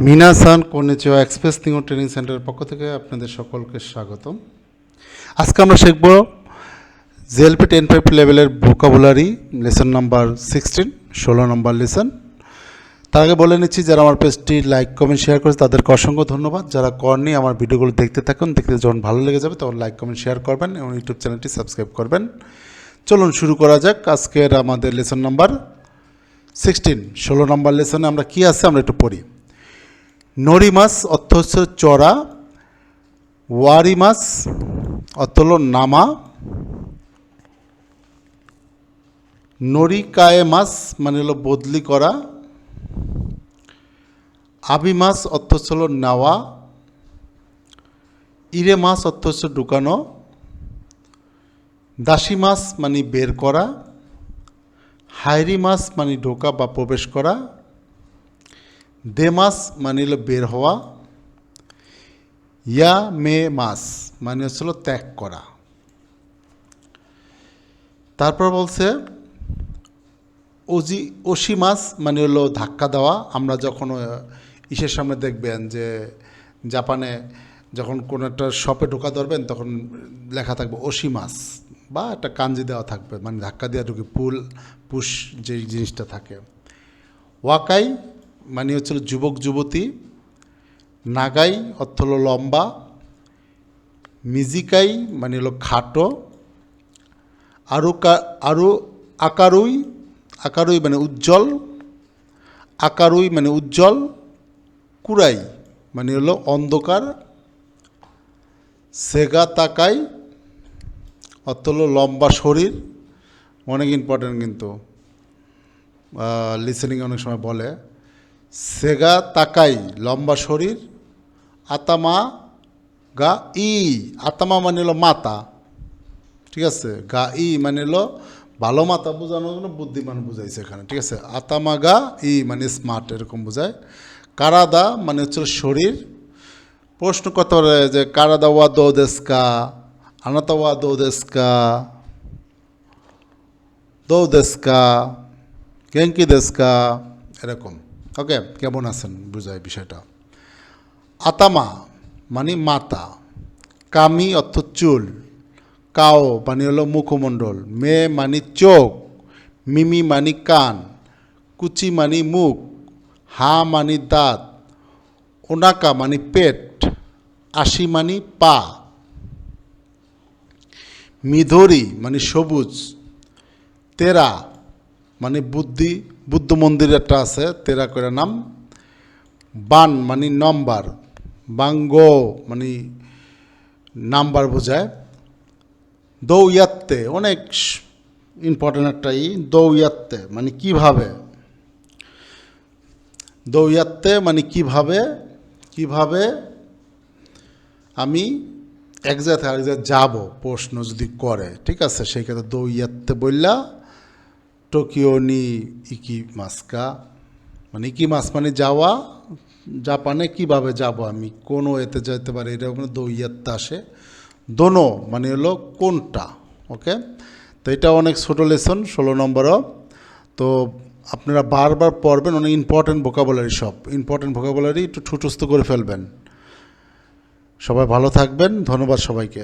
মিনাসান কনিচিওয়া express new training সেন্টারের পক্ষ থেকে আপনাদের সকলকে স্বাগতম। আজকে আমরা শিখব জেএলপি 10-5 লেভেলের ভোকাবুলারি লেসন নাম্বার 16 নম্বর লেসন। তার আগে বলে নিচ্ছি, যারা আমার পেজটি লাইক কমেন্ট শেয়ার করেছে তাদেরকে অসংখ্য ধন্যবাদ। যারা করেনি আমার ভিডিওগুলো দেখতে থাকুন, দেখতে যখন ভালো লেগে যাবে তখন লাইক কমেন্ট শেয়ার করবেন এবং ইউটিউব চ্যানেলটি সাবস্ক্রাইব করবেন। চলুন শুরু করা যাক আজকের আমাদের লেসন নাম্বার 16 নম্বর লেসনে আমরা কি আছে আমরা একটু পড়ি। নরি মাছ অর্থ হচ্ছে চড়া, ওয়ারি মাছ অর্থ হল নামা, নরিকায়ে মাছ মানে হলো বদলি করা, আবি মাছ অর্থ হল নেওয়া, ইরে মাছ অর্থ হচ্ছে ঢুকানো, দাসী মাছ মানে বের করা, হাইরি মাছ মানে ঢোকা বা প্রবেশ করা, দে মাছ মানে হলো বের হওয়া, ইয়া মে মাছ মানে হচ্ছিল ত্যাগ করা। তারপর বলছে ওশি মাছ মানে হলো ধাক্কা দেওয়া। আমরা যখন ইসের সামনে দেখবেন যে জাপানে যখন কোনো একটা শপে ঢোকা ধরবেন তখন লেখা থাকবে ওশি মাছ বা একটা কাঞ্জি দেওয়া থাকবে, মানে ধাক্কা দেওয়া ঢুকে পুশ যে জিনিসটা থাকে। ওয়াকাই মানে হচ্ছিল যুবক যুবতী, নাগাই অর্থ হলো লম্বা, মিজিকাই মানে হলো খাটো, আকারুই মানে উজ্জ্বল, আকারুই মানে উজ্জ্বল, কুরাই মানে হলো অন্ধকার, সেগা তাকাই অর্থ হলো লম্বা শরীর। অনেক ইম্পর্টেন্ট কিন্তু লিসেনিং অনেক সময় বলে। সেগা তাকাই লম্বা শরীর, আতামা গা ই, আতামা মানে হলো মাতা, ঠিক আছে, গা ই মানে হলো ভালো মাতা বোঝানোর জন্য বুদ্ধিমান বুঝাইছে এখানে, ঠিক আছে। আতামা গা ই মানে স্মার্ট এরকম বোঝায়। কারাদা মানে হচ্ছে শরীর। প্রশ্ন করতে পারে যে কারাদা ওয়া দো দেস্কা, আনাতা ওয়া দো দেস্কা, গেঙ্কি দেস্কা, এরকম। ওকে, কেমন আছেন বুঝায় বিষয়টা। আতামা মানে মাতা, কামি অর্থ চুল, কাও মানে হলো মুখমণ্ডল, মে মানে চোখ, মিমি মানে কান, কুচি মানে মুখ, হা মানে দাঁত, ওনাকা মানে পেট, আশি মানে পা, মিধরি মানে সবুজ, তেরা মানে বুদ্ধ মন্দির একটা আছে তেরা করে নাম, বান মানে নম্বর, বাঙ্গো মানে নাম্বার বোঝায়, দৌয়াত্তে অনেক ইম্পর্টেন্ট একটা দৌয়াত্তে মানে কিভাবে, দৌয়াত্তে মানে কিভাবে আমি এক জায়গা থেকে আরেক জায়গায় যাবো প্রশ্ন যদি করে, ঠিক আছে, সেই ক্ষেত্রে দৌয়াত্তে বললা টোকিও নি ইকি মাস্কা মানে ইকি মাস মানে যাওয়া, জাপানে কিভাবে যাব আমি, কোনো এতে যেতে পারে, এটা মানে দৌয়াত্তে আসে। দোনো মানে হলো কোনটা। ওকে, তো এটা অনেক ছোটো লেসন 16 নম্বরও। তো আপনারা বারবার পড়বেন, অনেক ইম্পর্টেন্ট ভোকাবুলারি, সব ইম্পর্টেন্ট ভোকাবুলারি একটু ঠুটস্থ করে ফেলবেন। সবাই ভালো থাকবেন, ধন্যবাদ সবাইকে।